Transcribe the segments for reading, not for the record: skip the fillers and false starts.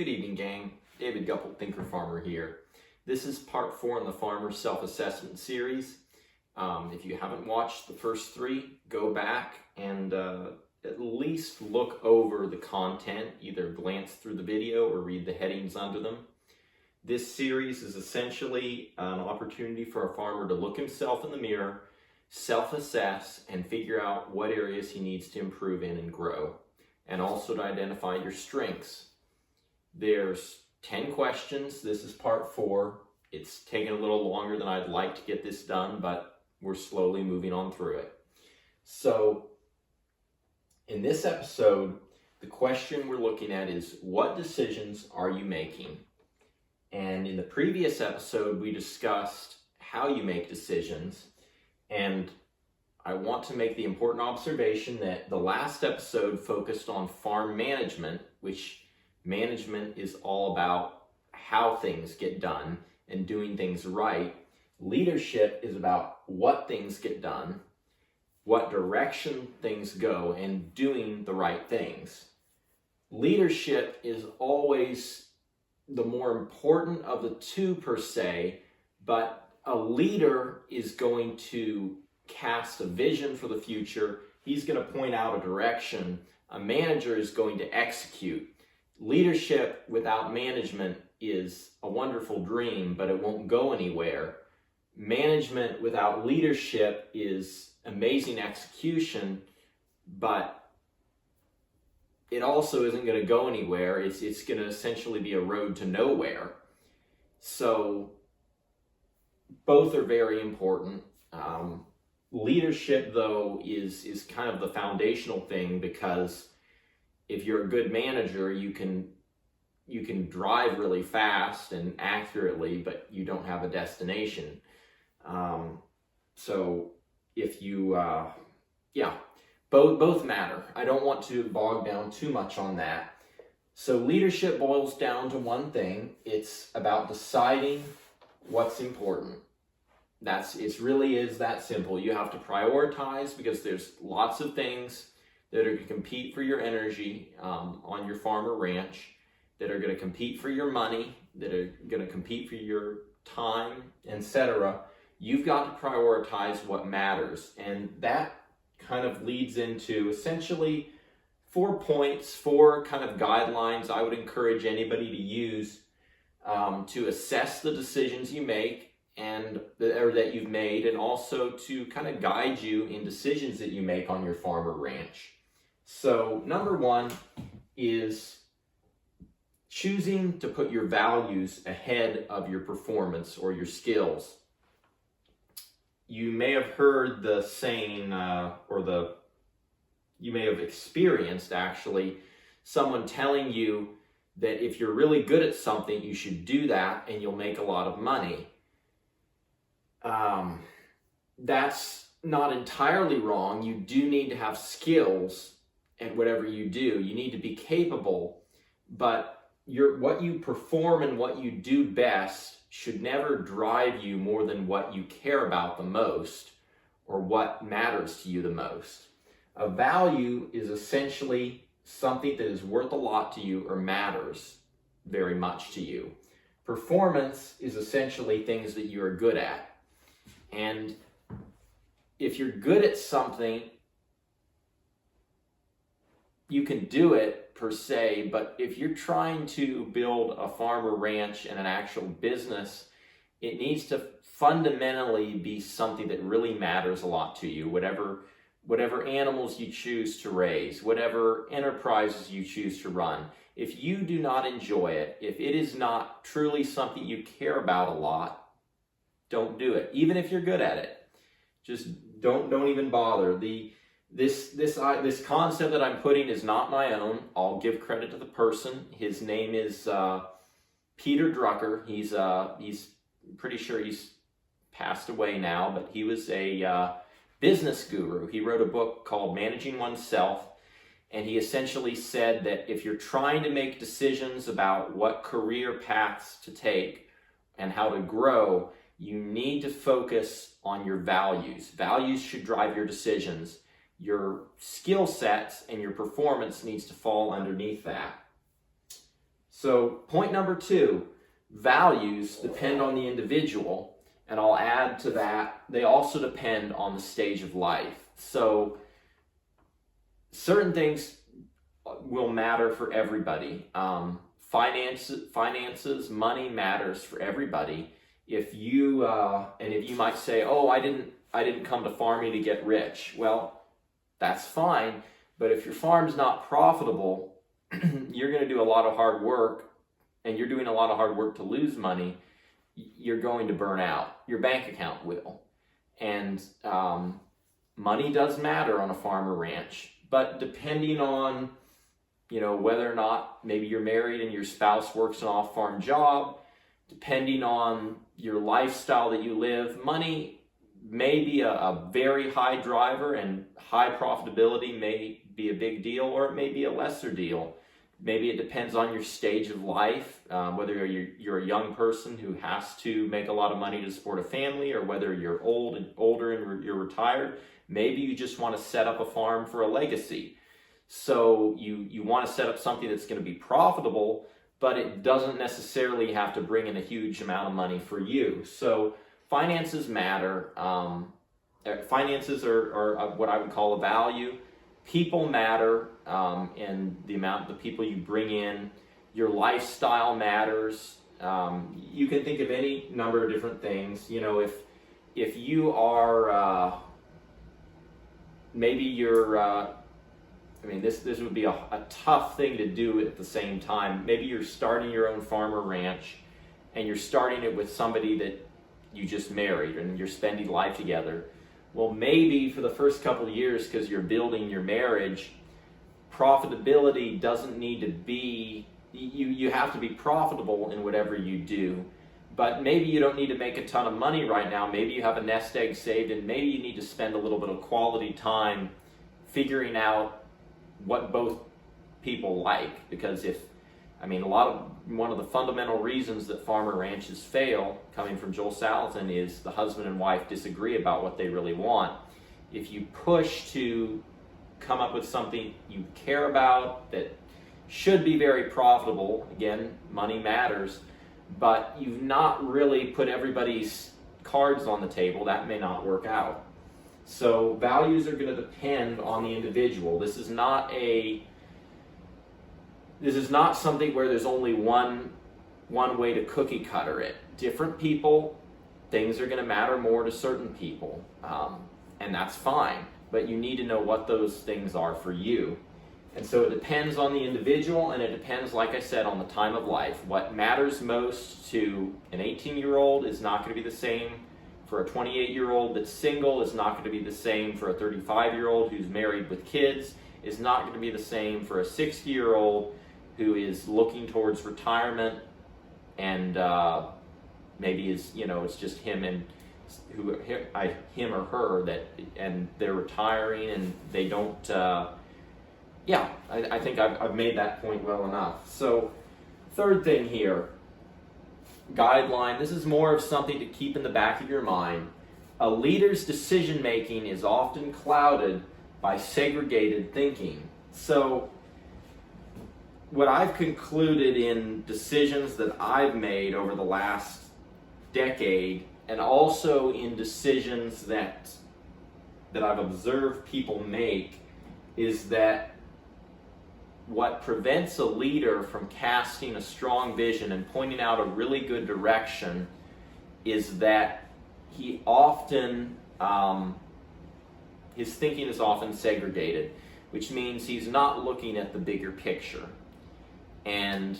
Good evening, gang. David Gupple, Thinker Farmer here. This is part 4 in the Farmer Self-Assessment series. If you haven't watched the first 3, go back and at least look over the content, either glance through the video or read the headings under them. This series is essentially an opportunity for a farmer to look himself in the mirror, self-assess, and figure out what areas he needs to improve in and grow, and also to identify your strengths. There's 10 questions. This is part 4. It's taken a little longer than I'd like to get this done, but we're slowly moving on through it. So in this episode, the question we're looking at is, what decisions are you making? And in the previous episode, we discussed how you make decisions. And I want to make the important observation that the last episode focused on farm management, which management is all about how things get done and doing things right. Leadership is about what things get done, what direction things go, and doing the right things. Leadership is always the more important of the two per se, but a leader is going to cast a vision for the future. He's going to point out a direction. A manager is going to execute. Leadership without management is a wonderful dream, but it won't go anywhere. Management without leadership is amazing execution, but it also isn't going to go anywhere. It's going to essentially be a road to nowhere. So both are very important. Leadership, though, is kind of the foundational thing, because if you're a good manager, you can drive really fast and accurately, but you don't have a destination. So if you, both matter. I don't want to bog down too much on that. So leadership boils down to one thing. It's about deciding what's important. It really is that simple. You have to prioritize, because there's lots of things that are going to compete for your energy on your farm or ranch, that are going to compete for your money, that are going to compete for your time, etc. You've got to prioritize what matters. And that kind of leads into essentially 4 points, 4 kind of guidelines I would encourage anybody to use to assess the decisions you make or that you've made, and also to kind of guide you in decisions that you make on your farm or ranch. So number 1 is choosing to put your values ahead of your performance or your skills. You may have heard the saying, you may have experienced actually, someone telling you that if you're really good at something, you should do that and you'll make a lot of money. That's not entirely wrong. You do need to have skills at whatever you do. You need to be capable, but what you perform and what you do best should never drive you more than what you care about the most or what matters to you the most. A value is essentially something that is worth a lot to you or matters very much to you. Performance is essentially things that you are good at. And if you're good at something, you can do it per se, but if you're trying to build a farm or ranch and an actual business, it needs to fundamentally be something that really matters a lot to you. Whatever animals you choose to raise, whatever enterprises you choose to run, if you do not enjoy it, if it is not truly something you care about a lot, don't do it. Even if you're good at it, just don't even bother. This concept that I'm putting is not my own. I'll give credit to the person. His name is Peter Drucker. He's pretty sure he's passed away now, but he was a business guru. He wrote a book called Managing Oneself, and he essentially said that if you're trying to make decisions about what career paths to take and how to grow, you need to focus on your values. Values should drive your decisions. Your skill sets and your performance needs to fall underneath that. So point number 2, values depend on the individual, and I'll add to that, they also depend on the stage of life. So certain things will matter for everybody. Finances, money matters for everybody. If you might say, oh, I didn't come to farming to get rich. Well, that's fine. But if your farm's not profitable, you're going to do a lot of hard work, and you're doing a lot of hard work to lose money, you're going to burn out. Your bank account will. And money does matter on a farm or ranch. But depending on, whether or not maybe you're married and your spouse works an off-farm job, depending on your lifestyle that you live, money may be a very high driver, and high profitability may be a big deal, or it may be a lesser deal. Maybe it depends on your stage of life, whether you're a young person who has to make a lot of money to support a family, or whether you're older and you're retired. Maybe you just want to set up a farm for a legacy. So you want to set up something that's going to be profitable, but it doesn't necessarily have to bring in a huge amount of money for you. So finances matter. Finances are what I would call a value. People matter, and the amount of the people you bring in. Your lifestyle matters. You can think of any number of different things. If you are maybe you're this would be a tough thing to do at the same time. Maybe you're starting your own farm or ranch, and you're starting it with somebody that you just married, and you're spending life together. Well, maybe for the first couple of years, because you're building your marriage, profitability doesn't need to be, you have to be profitable in whatever you do. But maybe you don't need to make a ton of money right now. Maybe you have a nest egg saved, and maybe you need to spend a little bit of quality time figuring out what both people like. Because one of the fundamental reasons that farmer ranches fail, coming from Joel Salatin, is the husband and wife disagree about what they really want. If you push to come up with something you care about that should be very profitable, again, money matters, but you've not really put everybody's cards on the table, that may not work out. So values are going to depend on the individual. This is not something where there's only one way to cookie cutter it. Different people, things are going to matter more to certain people, and that's fine. But you need to know what those things are for you. And so it depends on the individual, and it depends, like I said, on the time of life. What matters most to an 18-year-old is not going to be the same for a 28-year-old that's single, is not going to be the same for a 35-year-old who's married with kids, is not going to be the same for a 60-year-old who is looking towards retirement, and maybe it's just him or her and they're retiring and they don't. I think I've made that point well enough. So, third thing here, guideline. This is more of something to keep in the back of your mind. A leader's decision making is often clouded by segregated thinking. So, what I've concluded in decisions that I've made over the last decade, and also in decisions that I've observed people make, is that what prevents a leader from casting a strong vision and pointing out a really good direction is that he often, his thinking is often segregated, which means he's not looking at the bigger picture. And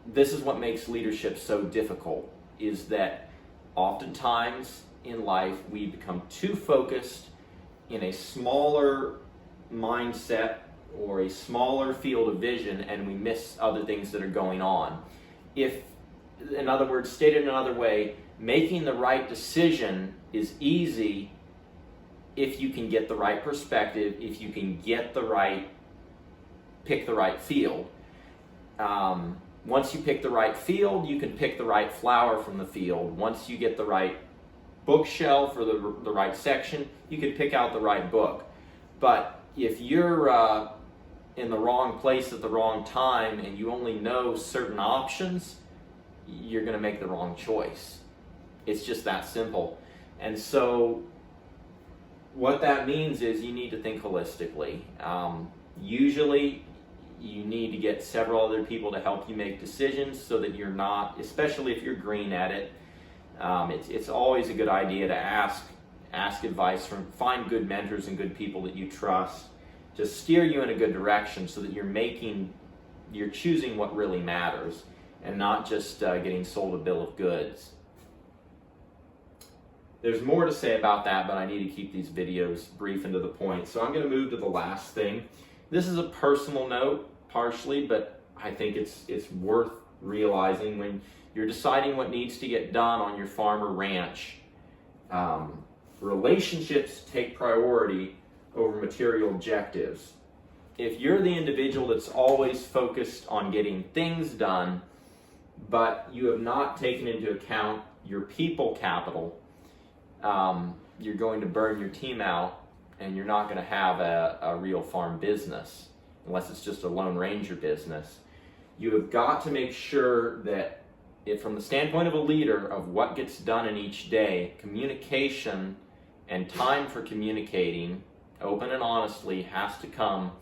this is what makes leadership so difficult, is that oftentimes in life we become too focused in a smaller mindset or a smaller field of vision, and we miss other things that are going on. If, in other words, stated another way, making the right decision is easy if you can get the right perspective, if you can pick the right field. Once you pick the right field, you can pick the right flower from the field. Once you get the right bookshelf or the right section, you can pick out the right book. But if you're in the wrong place at the wrong time and you only know certain options, you're going to make the wrong choice. It's just that simple. And so what that means is you need to think holistically. Usually you need to get several other people to help you make decisions so that you're not, especially if you're green at it, it's always a good idea to ask advice find good mentors and good people that you trust to steer you in a good direction so that you're choosing what really matters and not just getting sold a bill of goods. There's more to say about that, but I need to keep these videos brief and to the point. So I'm going to move to the last thing. This is a personal note, partially, but I think it's worth realizing when you're deciding what needs to get done on your farm or ranch. Relationships take priority over material objectives. If you're the individual that's always focused on getting things done, but you have not taken into account your people capital, you're going to burn your team out and you're not going to have a real farm business unless it's just a Lone Ranger business. You have got to make sure that from the standpoint of a leader of what gets done in each day, communication and time for communicating open and honestly has to come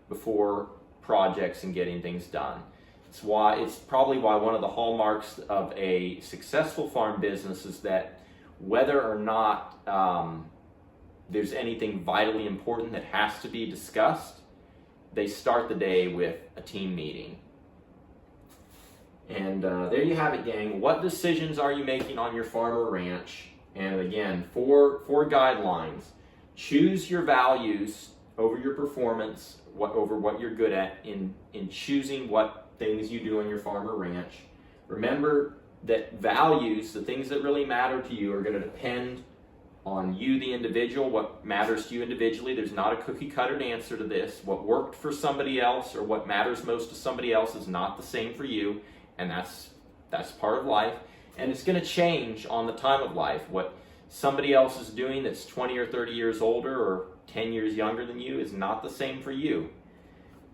before projects and getting things done. It's probably why one of the hallmarks of a successful farm business is that whether or not there's anything vitally important that has to be discussed, they start the day with a team meeting. And there you have it, gang. What decisions are you making on your farm or ranch? And again, four guidelines. Choose your values over your performance, over what you're good at in choosing what things you do on your farm or ranch. Remember that values, the things that really matter to you, are going to depend on you, the individual, what matters to you individually. There's not a cookie cutter answer to this. What worked for somebody else or what matters most to somebody else is not the same for you, and that's part of life. And it's going to change on the time of life. What somebody else is doing that's 20 or 30 years older or 10 years younger than you is not the same for you.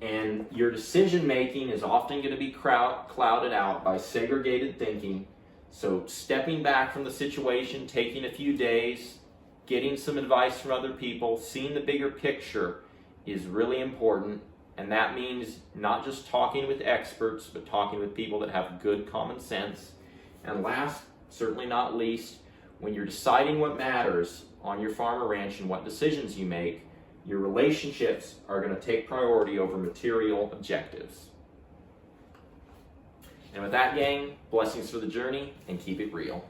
And your decision making is often going to be clouded out by segregated thinking. So stepping back from the situation, taking a few days, getting some advice from other people, seeing the bigger picture is really important. And that means not just talking with experts, but talking with people that have good common sense. And last, certainly not least, when you're deciding what matters on your farm or ranch and what decisions you make, your relationships are going to take priority over material objectives. And with that, gang, blessings for the journey and keep it real.